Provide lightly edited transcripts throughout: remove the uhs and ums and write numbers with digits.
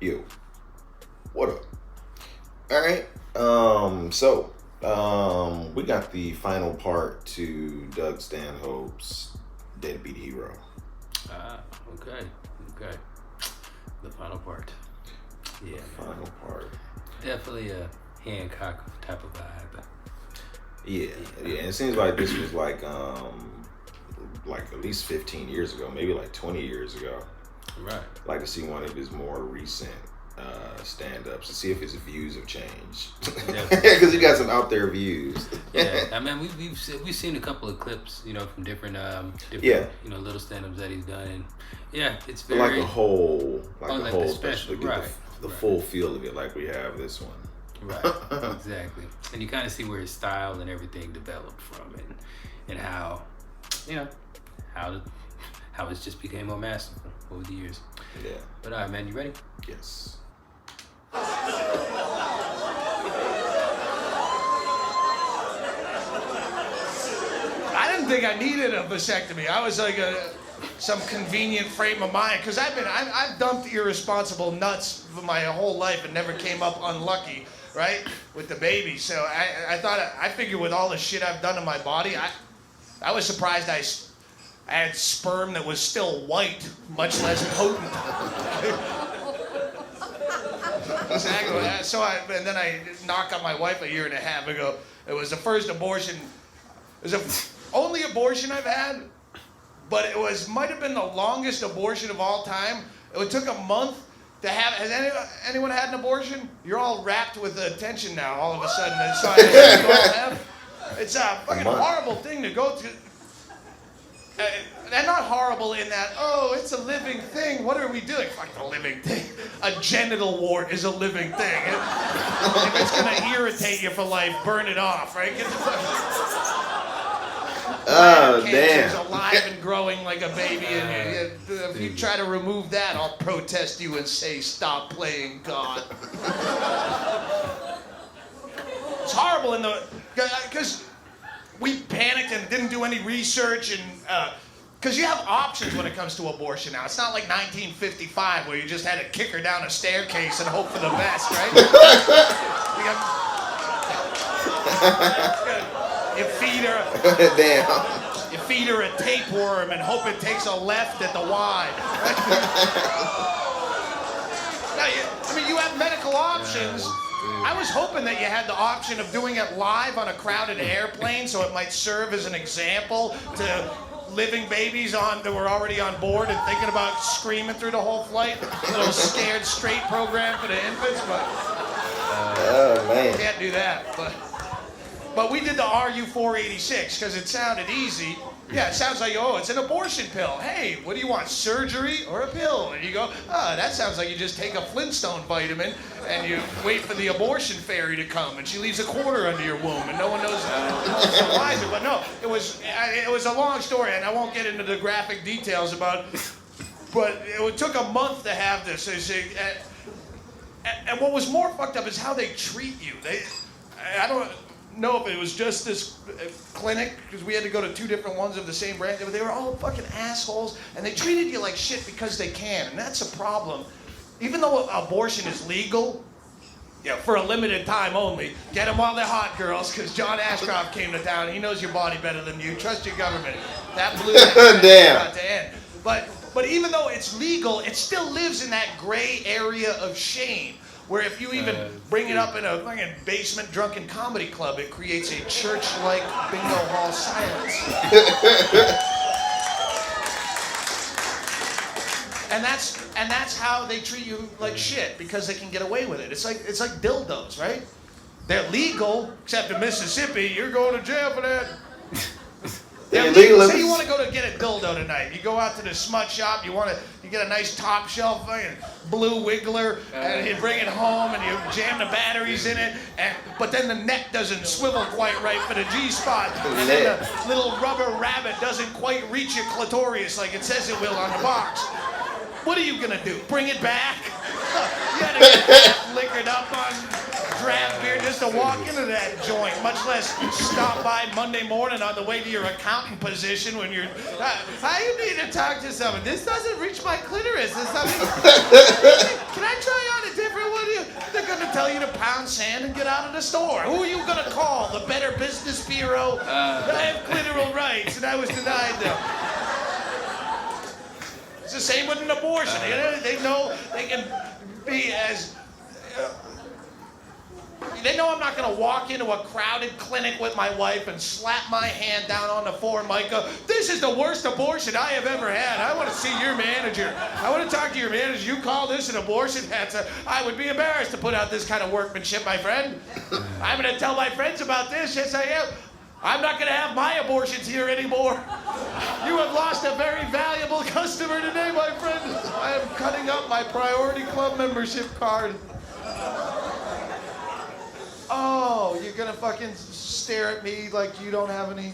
Yo, what up? All right. We got the final part to Doug Stanhope's Deadbeat Hero. Okay. The final part. Yeah. Final part. Definitely a Hancock type of vibe. Yeah. And it seems like this was like at least 15 years ago, maybe like 20 years ago. Right. Like to see one of his more recent stand-ups to see if his views have changed. Because he got some out there views. Yeah, I mean we've seen a couple of clips, from different little stand-ups that he's done, and yeah, it's very like the whole the special, right, the full feel of it, like we have this one. Right, exactly, and you kind of see where his style and everything developed from it, and how it's just became more masterful over the years. Yeah. But all right, man, you ready? Yes. I didn't think I needed a vasectomy. I was like some convenient frame of mind, because I've dumped irresponsible nuts for my whole life and never came up unlucky, right, with the baby. So I figured with all the shit I've done to my body, I was surprised I had sperm that was still white, much less potent. Exactly. And then I knocked on my wife a year and a half ago. It was the first abortion. It was the only abortion I've had, but it might have been the longest abortion of all time. It took a month to have. Has anyone had an abortion? You're all wrapped with attention now. All of a sudden, it's a fucking horrible thing to go through. And not horrible in that, it's a living thing. What are we doing? Fuck the living thing. A genital wart is a living thing. If it's going to irritate you for life, burn it off, right? Get the fuck. Cancer's alive and growing like a baby. And if you try to remove that, I'll protest you and say, stop playing God. It's horrible because we panicked and didn't do any research, and because you have options when it comes to abortion now. It's not like 1955 where you just had to kick her down a staircase and hope for the best, right? You feed her. Damn. You feed her a tapeworm and hope it takes a left at the Y. Now, you have medical options. I was hoping that you had the option of doing it live on a crowded airplane, so it might serve as an example to living babies that were already on board and thinking about screaming through the whole flight. A little scared straight program for the infants, but man, can't do that. But we did the RU-486 because it sounded easy. Yeah, it sounds like, it's an abortion pill. Hey, what do you want, surgery or a pill? And you go, that sounds like you just take a Flintstone vitamin and you wait for the abortion fairy to come, and she leaves a quarter under your womb, and no one knows the wiser. But no, it was a long story, and I won't get into the graphic details about. But it took a month to have this. And what was more fucked up is how they treat you. I don't know if it was just this clinic, because we had to go to 2 different ones of the same brand. They were all fucking assholes, and they treated you like shit because they can, and that's a problem. Even though abortion is legal, for a limited time only, get them while they're hot, girls, because John Ashcroft came to town. He knows your body better than you. Trust your government. That blue damn. About to end. But even though it's legal, it still lives in that gray area of shame, where if you even bring it up in a fucking basement drunken comedy club, it creates a church-like bingo hall silence. And that's how they treat you like shit, because they can get away with it. It's like dildos, right? They're legal, except in Mississippi, you're going to jail for that. They're legal. Say you want to go to get a dildo tonight. You go out to the smut shop. You get a nice top shelf fucking blue wiggler, and you bring it home and you jam the batteries in it. But then the neck doesn't swivel quite right for the G spot, and then the little rubber rabbit doesn't quite reach your clitoris like it says it will on the box. What are you gonna do? Bring it back? You gotta get that liquored up on draft beer just to walk into that joint, much less stop by Monday morning on the way to your accountant position when you're, how you need to talk to someone? This doesn't reach my clitoris. Can I try on store. Who are you going to call? The Better Business Bureau? I have clitoral rights, and I was denied them. It's the same with an abortion. They know they can be as... They know I'm not going to walk into a crowded clinic with my wife and slap my hand down on the formica. This is the worst abortion I have ever had. I want to see your manager. I want to talk to your manager. You call this an abortion? I would be embarrassed to put out this kind of workmanship, my friend. I'm going to tell my friends about this. Yes, I am. I'm not going to have my abortions here anymore. You have lost a very valuable customer today, my friend. I am cutting up my Priority Club membership card. Oh, you're gonna fucking stare at me like you don't have any...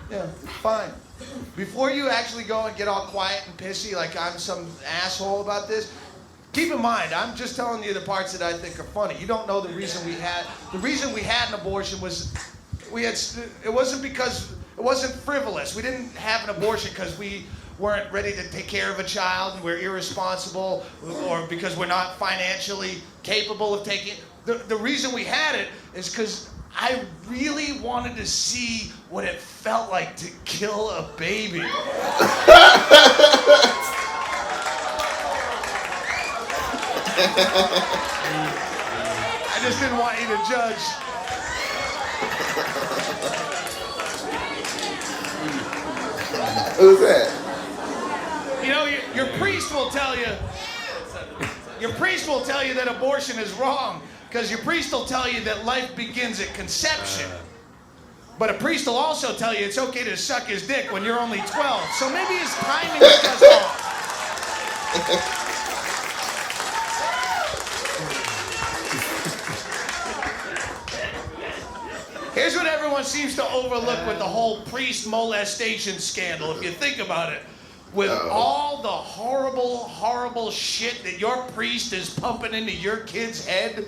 Yeah, fine. Before you actually go and get all quiet and pissy like I'm some asshole about this, keep in mind, I'm just telling you the parts that I think are funny. You don't know the reason we had an abortion was, it wasn't frivolous. We didn't have an abortion because we weren't ready to take care of a child and we're irresponsible or because we're not financially capable of taking... The reason we had it is because I really wanted to see what it felt like to kill a baby. I just didn't want you to judge. Who's that? You know, your priest will tell you. Your priest will tell you that abortion is wrong. Because your priest will tell you that life begins at conception. But a priest will also tell you it's okay to suck his dick when you're only 12. So maybe his timing is just off. Here's what everyone seems to overlook with the whole priest molestation scandal, if you think about it. With all the horrible, horrible shit that your priest is pumping into your kid's head,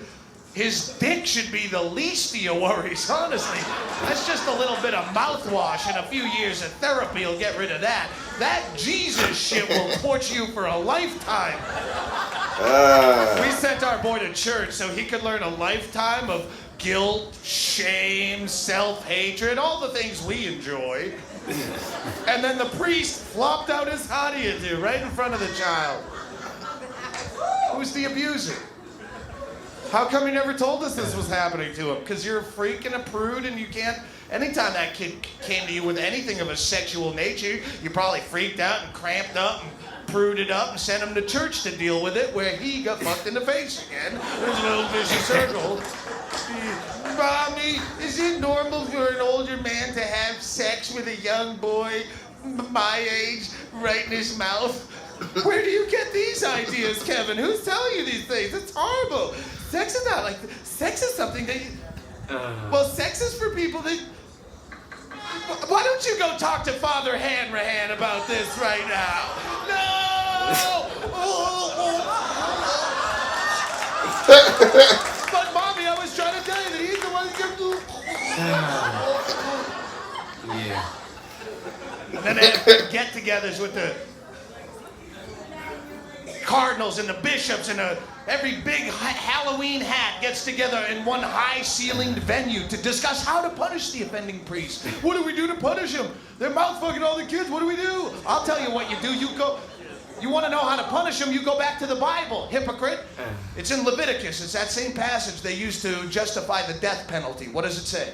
his dick should be the least of your worries, honestly. That's just a little bit of mouthwash and a few years of therapy will get rid of that. That Jesus shit will torture you for a lifetime. We sent our boy to church so he could learn a lifetime of guilt, shame, self-hatred, all the things we enjoy. And then the priest flopped out his how do you do right in front of the child. Who's the abuser? How come you never told us this was happening to him? Because you're a freak and a prude and you can't... Anytime that kid came to you with anything of a sexual nature, you probably freaked out and cramped up and pruded up and sent him to church to deal with it where he got fucked in the face again. There's an old vicious circle. Mommy, is it normal for an older man to have sex with a young boy my age right in his mouth? Where do you get these ideas, Kevin? Who's telling you these things? It's horrible. Sex is not like... Sex is something that... Well, sex is for people that... Why don't you go talk to Father Hanrahan about this right now? No! But, Mommy, I was trying to tell you that he's the one who's going to... Yeah. And then they have get-togethers with the cardinals and the bishops and every big Halloween hat gets together in one high-ceilinged venue to discuss how to punish the offending priest. What do we do to punish him? They're mouth-fucking all the kids. What do we do? I'll tell you what you do. You want to know how to punish him, you go back to the Bible, hypocrite. It's in Leviticus. It's that same passage they used to justify the death penalty. What does it say?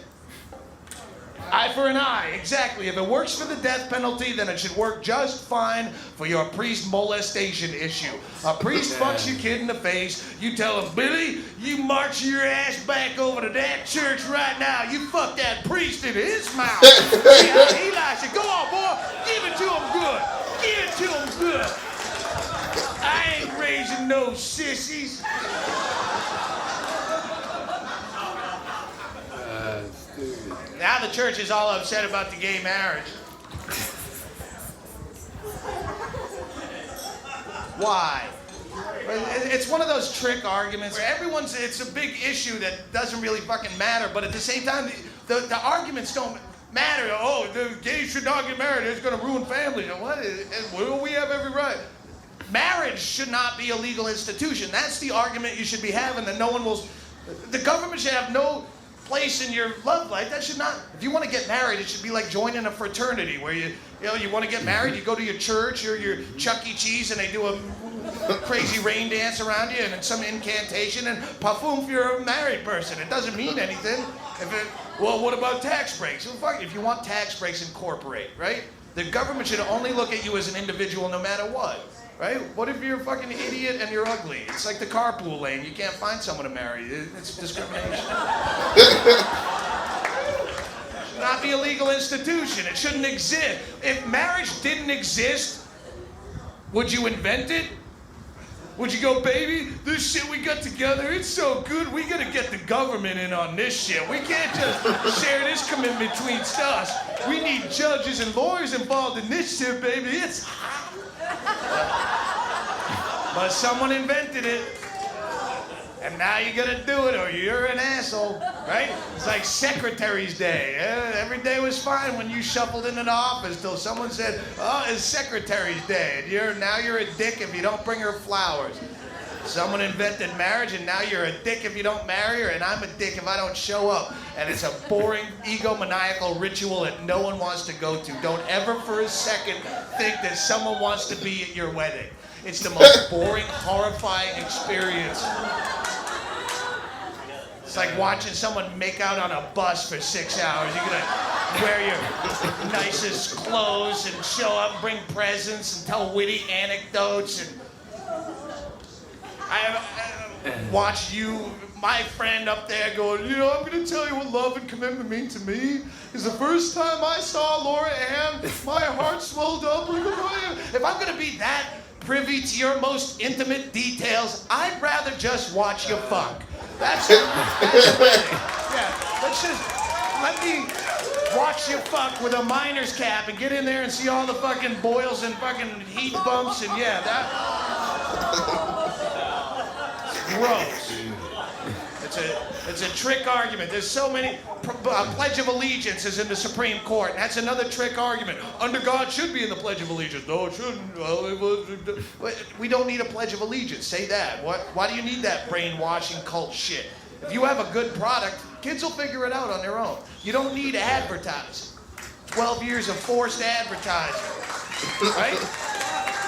Eye for an eye, exactly. If it works for the death penalty, then it should work just fine for your priest molestation issue. A priest fucks your kid in the face, you tell him, Billy, you march your ass back over to that church right now. You fuck that priest in his mouth. See how he likes it. Go on, boy. Give it to him good. Give it to him good. I ain't raising no sissies. Now the church is all upset about the gay marriage. Why? It's one of those trick arguments where it's a big issue that doesn't really fucking matter, but at the same time, the arguments don't matter. Oh, the gays should not get married. It's going to ruin families. And what? Well, we have every right. Marriage should not be a legal institution. That's the argument you should be having, that no one will The government should have no place in your love life. That should not. If you want to get married, it should be like joining a fraternity where you want to get married. You go to your church or your Chuck E. Cheese, and they do a crazy rain dance around you, and then some incantation, and pafoof, you're a married person. It doesn't mean anything. Well, what about tax breaks? Well, fuck, if you want tax breaks, incorporate, right? The government should only look at you as an individual no matter what, right? What if you're a fucking idiot and you're ugly? It's like the carpool lane. You can't find someone to marry. It's discrimination. It should not be a legal institution. It shouldn't exist. If marriage didn't exist, would you invent it? Would you go, baby, this shit we got together, it's so good, we gotta get the government in on this shit. We can't just share this commitment between us. We need judges and lawyers involved in this shit, baby. It's hot. But someone invented it. And now you gotta do it or you're an asshole, right? It's like Secretary's Day. Every day was fine when you shuffled into the office till someone said, oh, it's Secretary's Day. And now you're a dick if you don't bring her flowers. Someone invented marriage and now you're a dick if you don't marry her, and I'm a dick if I don't show up. And it's a boring, egomaniacal ritual that no one wants to go to. Don't ever for a second think that someone wants to be at your wedding. It's the most boring, horrifying experience. It's like watching someone make out on a bus for 6 hours. You're gonna wear your nicest clothes and show up, bring presents, and tell witty anecdotes. And I watch you, my friend up there, going, I'm gonna tell you what love and commitment mean to me. Is the first time I saw Laura Ann, my heart swelled up. If I'm gonna be that privy to your most intimate details, I'd rather just watch you fuck. That's it. Yeah, let me watch you fuck with a miner's cap and get in there and see all the fucking boils and fucking heat bumps and gross. It's a trick argument. There's so many. Pledge of Allegiance is in the Supreme Court. That's another trick argument. Under God should be in the Pledge of Allegiance. No, it shouldn't. We don't need a Pledge of Allegiance. Say that. Why do you need that brainwashing cult shit? If you have a good product, kids will figure it out on their own. You don't need advertising. 12 years of forced advertising. Right?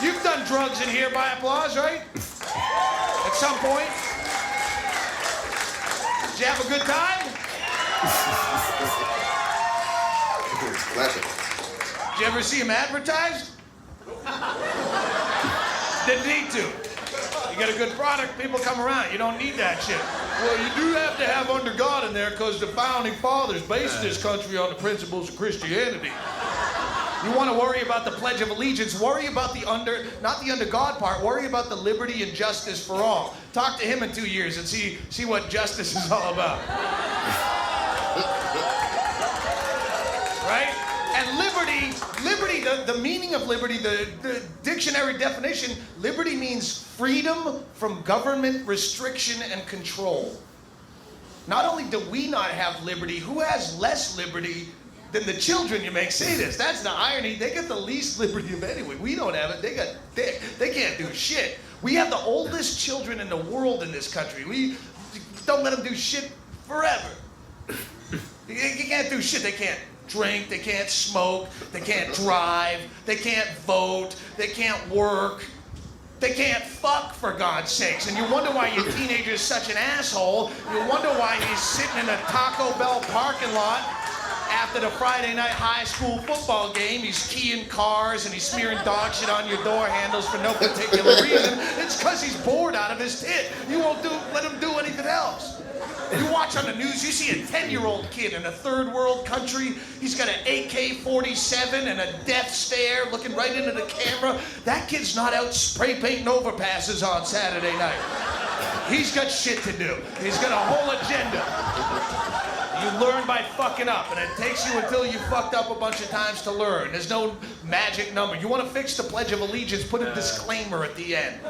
You've done drugs in here by applause, right? At some point. Did you have a good time? Did you ever see him advertised? Didn't need to. You get a good product, people come around. You don't need that shit. Well, you do have to have under God in there because the founding fathers based this country on the principles of Christianity. You want to worry about the Pledge of Allegiance, worry about not the under God part, worry about the liberty and justice for all. Talk to him in 2 years and see what justice is all about. Right? And liberty, the meaning of liberty, the dictionary definition, liberty means freedom from government restriction and control. Not only do we not have liberty, who has less liberty than the children you make say this? That's the irony. They get the least liberty of anyone. We don't have it. They can't do shit. We have the oldest children in the world in this country. We don't let them do shit forever. You can't do shit. They can't drink. They can't smoke. They can't drive. They can't vote. They can't work. They can't fuck, for God's sakes. And you wonder why your teenager is such an asshole. You wonder why he's sitting in a Taco Bell parking lot after the Friday night high school football game. He's keying cars and he's smearing dog shit on your door handles for no particular reason. It's because he's bored out of his tit. You won't let him do anything else. You watch on the news, you see a 10-year-old kid in a third world country. He's got an AK-47 and a death stare looking right into the camera. That kid's not out spray painting overpasses on Saturday night. He's got shit to do. He's got a whole agenda. You learn by fucking up, and it takes you until you fucked up a bunch of times to learn. There's no magic number. You want to fix the Pledge of Allegiance, put a disclaimer at the end.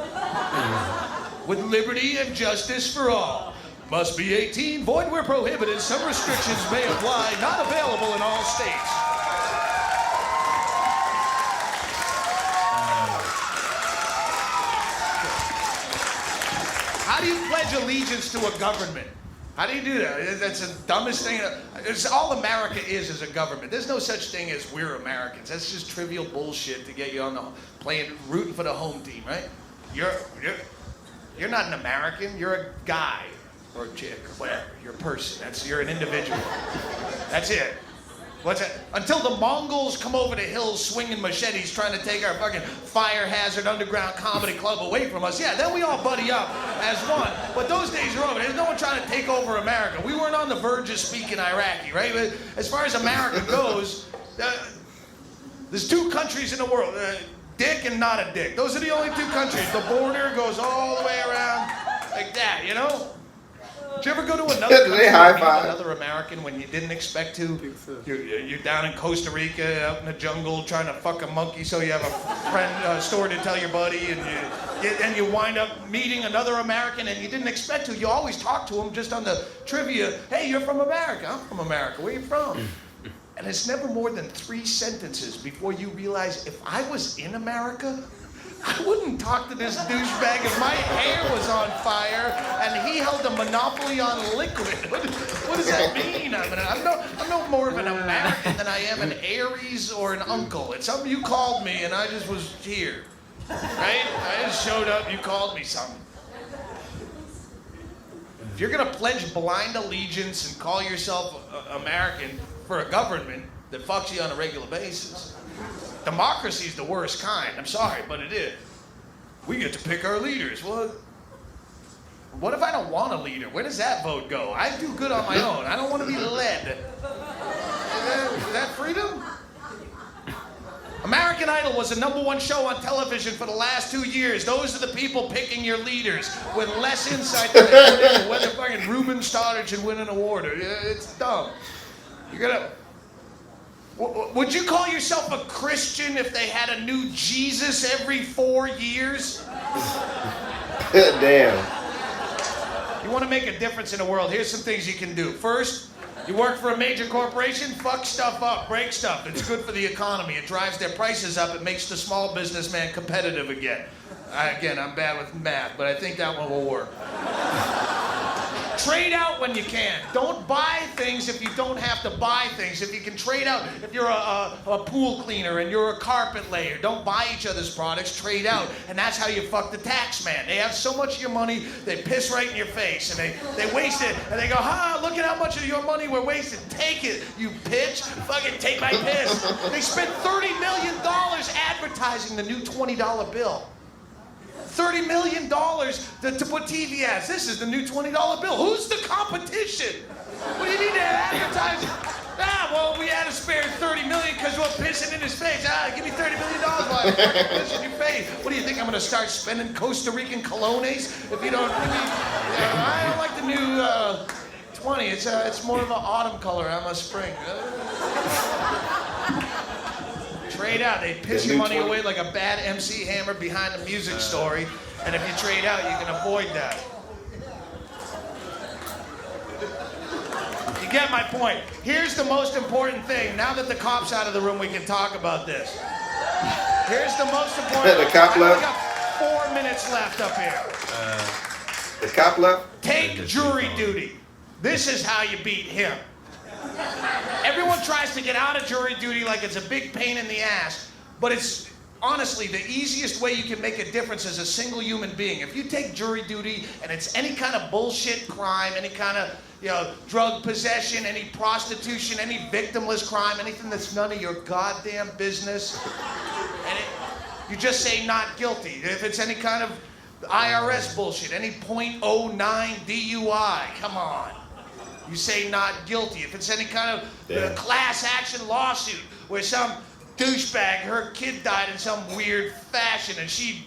With liberty and justice for all. Must be 18, void where prohibited. Some restrictions may apply, not available in all states. How do you pledge allegiance to a government? How do you do that? That's the dumbest thing. It's all America is a government. There's no such thing as we're Americans. That's just trivial bullshit to get you on the rooting for the home team, right? You're not an American. You're a guy or a chick or whatever. You're a person. You're an individual. That's it. What's that? Until the Mongols come over the hills swinging machetes trying to take our fucking fire hazard underground comedy club away from us, yeah, then we all buddy up as one. But those days are over. There's no one trying to take over America. We weren't on the verge of speaking Iraqi, right? But as far as America goes, there's two countries in the world, dick and not a dick. Those are the only two countries. The border goes all the way around like that, you know? Did you ever go to another country and meet another American when you didn't expect to? You're down in Costa Rica, out in the jungle, trying to fuck a monkey so you have a friend story to tell your buddy, and you wind up meeting another American and you didn't expect to. You always talk to them just on the trivia. Hey, you're from America. I'm from America. Where are you from? And it's never more than 3 sentences before you realize if I was in America, I wouldn't talk to this douchebag if my hair was on fire and he held a monopoly on liquid. What does that mean? I'm no more of an American than I am an Aries or an uncle. It's something you called me and I just was here. Right? I just showed up, you called me something. If you're going to pledge blind allegiance and call yourself American for a government that fucks you on a regular basis, democracy's the worst kind. I'm sorry, but it is. We get to pick our leaders. Well, what if I don't want a leader? Where does that vote go? I do good on my own. I don't want to be led. Is that freedom? American Idol was the #1 show on television for the last 2 years. Those are the people picking your leaders with less insight than they put in whether fucking Ruben Stoddard should win an award. It's dumb. You're gonna... Would you call yourself a Christian if they had a new Jesus every 4 years? Damn. You want to make a difference in the world, here's some things you can do. First, you work for a major corporation, fuck stuff up, break stuff. It's good for the economy. It drives their prices up. It makes the small businessman competitive again. Again, I'm bad with math, but I think that one will work. Trade out when you can. Don't buy things if you don't have to buy things. If you can trade out, if you're a pool cleaner and you're a carpet layer, don't buy each other's products, trade out. And that's how you fuck the tax man. They have so much of your money, they piss right in your face. And they waste it. And they go, look at how much of your money we're wasting. Take it, you bitch. Fucking take my piss. They spent $30 million advertising the new $20 bill. $30 million to put TV ads. This is the new $20 bill. Who's the competition? What do you need to advertise? Well, we had to spare $30 million because we're pissing in his face. Give me $30 million while I'm pissing in your face. What do you think? I'm going to start spending Costa Rican colones if you don't give me... I don't like the new 20. It's more of an autumn color. I'm a spring. Trade out. They piss your money away like a bad MC Hammer behind the music story. And if you trade out, you can avoid that. You get my point. Here's the most important thing. Now that the cop's out of the room, we can talk about this. Here's the most important thing. The cop left? We got 4 minutes left up here. The cop left? Take jury duty. This is how you beat him. Everyone tries to get out of jury duty like it's a big pain in the ass, but it's honestly the easiest way you can make a difference as a single human being. If you take jury duty and it's any kind of bullshit crime, any kind of drug possession, any prostitution, any victimless crime, anything that's none of your goddamn business, and you just say not guilty. If it's any kind of IRS bullshit, any .09 DUI, come on. You say not guilty. If it's any kind of class action lawsuit where some douchebag, her kid died in some weird fashion and she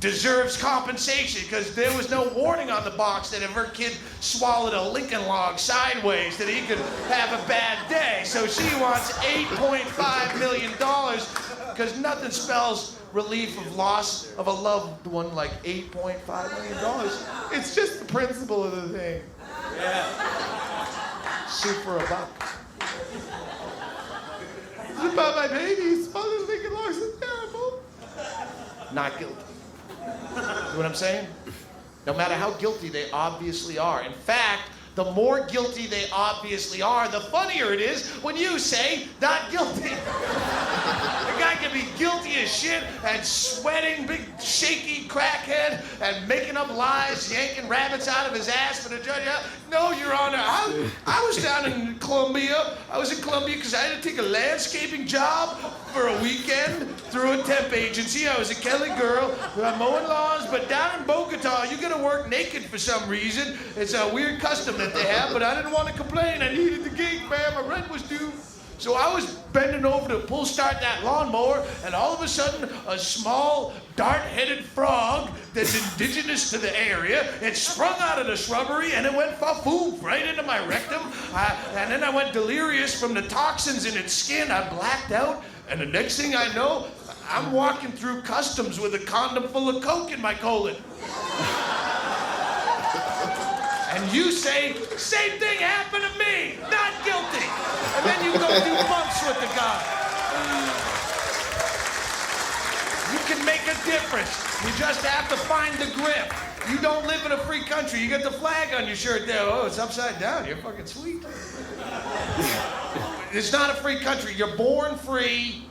deserves compensation because there was no warning on the box that if her kid swallowed a Lincoln log sideways that he could have a bad day. So she wants $8.5 million because nothing spells relief of loss of a loved one like $8.5 million. It's just the principle of the thing. Yeah. Soup for a buck. It's about my baby. His mother's Lincoln logs is terrible. Not guilty. You know what I'm saying? No matter how guilty they obviously are. In fact, the more guilty they obviously are. The funnier it is when you say not guilty. The guy can be guilty as shit and sweating, big shaky crackhead, and making up lies, yanking rabbits out of his ass for the judge. No, Your Honor, I was down in Colombia. I was in Colombia because I had to take a landscaping job for a weekend through a temp agency. I was a Kelly girl mowing lawns, but down in Bogota, you gotta work naked for some reason. It's a weird custom that they have, but I didn't want to complain. I needed the gig, man. My rent was due. So I was bending over to pull start that lawnmower, and all of a sudden, a small, dart-headed frog that's indigenous to the area, it sprung out of the shrubbery, and it went fa-foof right into my rectum. And then I went delirious from the toxins in its skin. I blacked out, and the next thing I know, I'm walking through customs with a condom full of coke in my colon. And you say, same thing happened to me, not guilty. And then you go do bumps with the guy. You can make a difference. You just have to find the grip. You don't live in a free country. You got the flag on your shirt there. Oh, it's upside down. You're fucking sweet. It's not a free country. You're born free.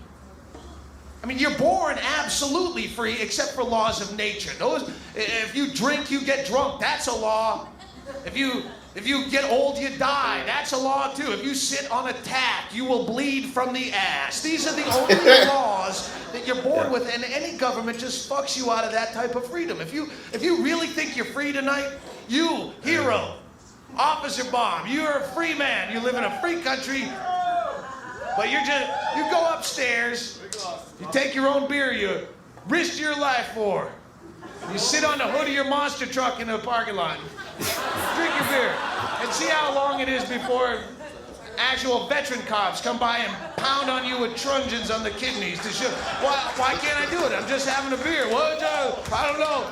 I mean, you're born absolutely free, except for laws of nature. If you drink, you get drunk. That's a law. If you get old, you die. That's a law too. If you sit on a tack, you will bleed from the ass. These are the only laws that you're born with, and any government just fucks you out of that type of freedom. If you really think you're free tonight, you, hero, Officer Bomb, you're a free man. You live in a free country, but you go upstairs, you take your own beer, you risk your life for. You sit on the hood of your monster truck in the parking lot. Drink your beer and see how long it is before actual veteran cops come by and pound on you with truncheons on the kidneys to show. Why can't I do it? I'm just having a beer. What? I don't know.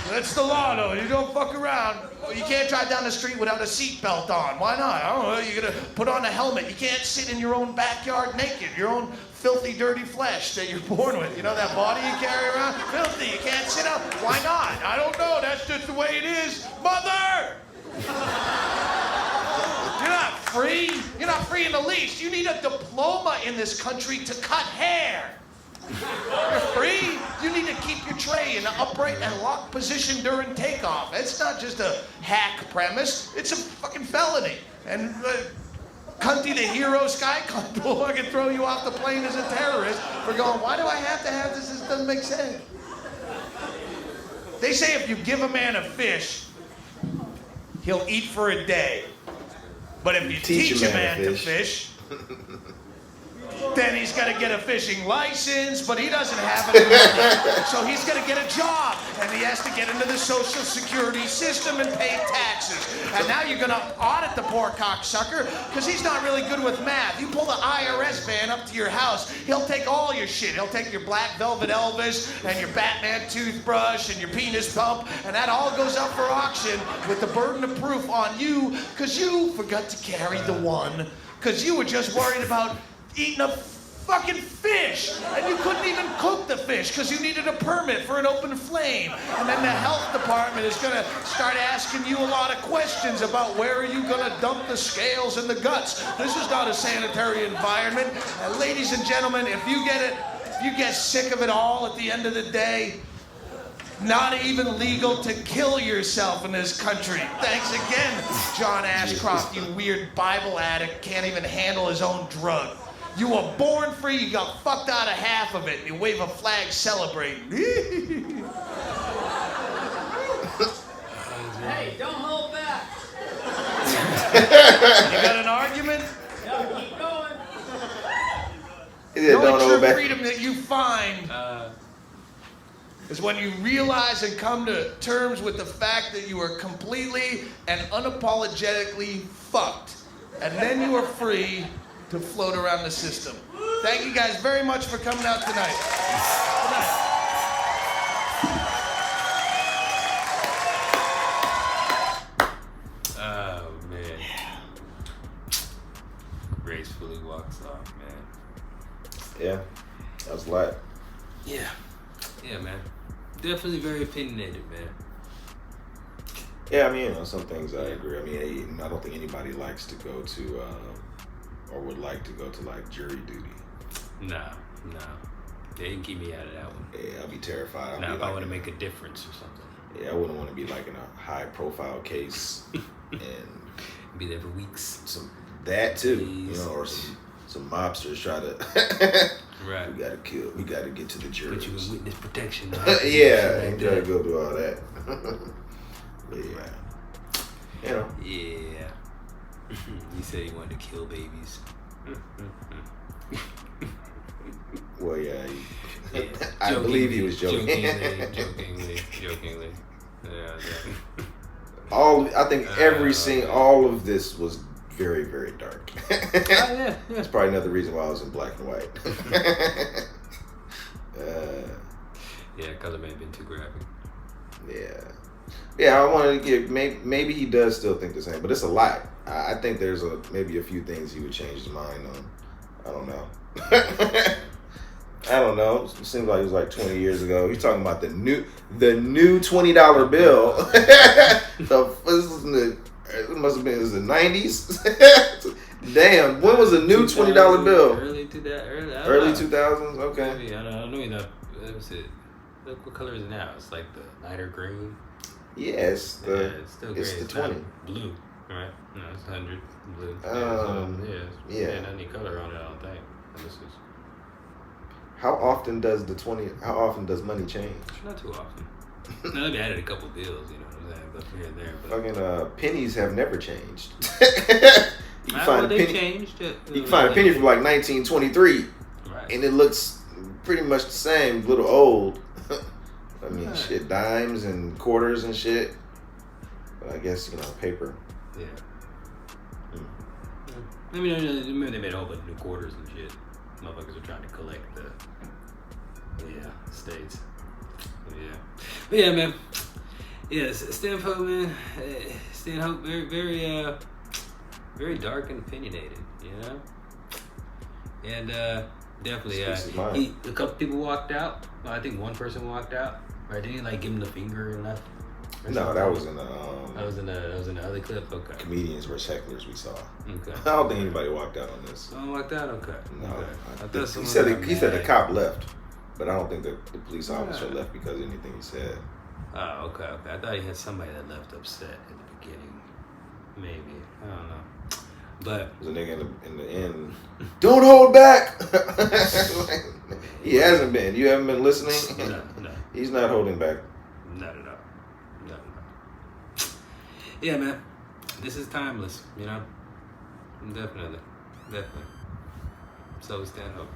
That's the law, though. You don't fuck around. You can't drive down the street without a seatbelt on. Why not? I don't know. You gotta put on a helmet. You can't sit in your own backyard naked. Your own filthy, dirty flesh that you're born with. You know that body you carry around? Filthy. You can't sit out. Why not? I don't know. That's just the way it is. Mother! You're not free. You're not free in the least. You need a diploma in this country to cut hair. You're free. You need to keep your tray in an upright and locked position during takeoff. It's not just a hack premise. It's a fucking felony. And Cunty the hero sky cunt will fucking throw you off the plane as a terrorist for going, why do I have to have this? This doesn't make sense. They say if you give a man a fish, he'll eat for a day. But if you teach a man to fish, then he's got to get a fishing license, but he doesn't have any money. So he's going to get a job, and he has to get into the Social Security system and pay taxes. And now you're going to audit the poor cocksucker because he's not really good with math. You pull the IRS van up to your house, he'll take all your shit. He'll take your black velvet Elvis and your Batman toothbrush and your penis pump, and that all goes up for auction with the burden of proof on you because you forgot to carry the one because you were just worried about eating a fucking fish, and you couldn't even cook the fish because you needed a permit for an open flame. And then the health department is going to start asking you a lot of questions about where are you going to dump the scales and the guts. This is not a sanitary environment. And ladies and gentlemen, if you get sick of it all at the end of the day, not even legal to kill yourself in this country. Thanks again, John Ashcroft, you weird Bible addict, can't even handle his own drug. You were born free, you got fucked out of half of it, and you wave a flag celebrating. Hey, don't hold back. You got an argument? No, keep going. The only true freedom that you find is when you realize and come to terms with the fact that you are completely and unapologetically fucked. And then you are free to float around the system. Thank you guys very much for coming out tonight. Good night. Oh, man. Gracefully walks off, man. Yeah, that was light. Yeah, man. Definitely very opinionated, man. Yeah, I mean, some things I agree. I mean, I don't think anybody likes to go to, or would like to go to like jury duty. No. They didn't keep me out of that one. Yeah, I'd be terrified. Now, if I want to make a difference or something. Yeah, I wouldn't want to be like in a high profile case and be there for weeks. That too, or some mobsters try to. Right. We gotta get to the jury. Put you in witness protection. Yeah, and try to go do all that. Yeah. Yeah. He said he wanted to kill babies. Well, yeah. I believe he was joking. Jokingly. Yeah. I think every scene, all of this was very, very dark. Yeah. That's probably another reason why I was in black and white. Yeah, color may have been too graphic. Yeah, I wanted to get, maybe he does still think the same, but it's a lot. I think there's maybe a few things he would change his mind on. I don't know. I don't know. It seems like it was like 20 years ago. He's talking about the new $20 bill. It must have been the 90s. Damn, when was the new $20 bill? Early 2000s. Early 2000s. Okay. Maybe, I don't know. What was it? Look, what color is it now? It's like the lighter green. Yeah, it's the 20. Blue, right? No, it's 100 blue. Yeah. Not any color on it, I don't think. This is. How often does money change? Not too often. No, they added a couple bills, you know what I'm saying, but here and there. But... Fucking pennies have never changed. You can find a penny from like 1923, right? And it looks pretty much the same, a little old. I mean, shit, dimes and quarters and shit. But I guess, paper. Yeah. I mean, they made a whole bunch of new quarters and shit. Motherfuckers are trying to collect the states. But yeah, man. Yeah, Stanhope, man. Stanhope, very, very, very dark and opinionated, And definitely, a couple people walked out. Well, I think one person walked out. Right? Didn't he give him the finger and left? No, that was in the. That was in the other clip. Okay. Comedians versus hecklers we saw. Okay. I don't think anybody walked out on this. No one walked out. Okay. No. Okay. He said the cop left, but I don't think the police officer left because of anything he said. Oh, okay. I thought he had somebody that left upset at the beginning. Maybe, I don't know. But there's a nigga in the end. Don't hold back. He hasn't been. You haven't been listening. No. He's not holding back. Not at all. Yeah, man. This is timeless, Definitely. So is Stanhope.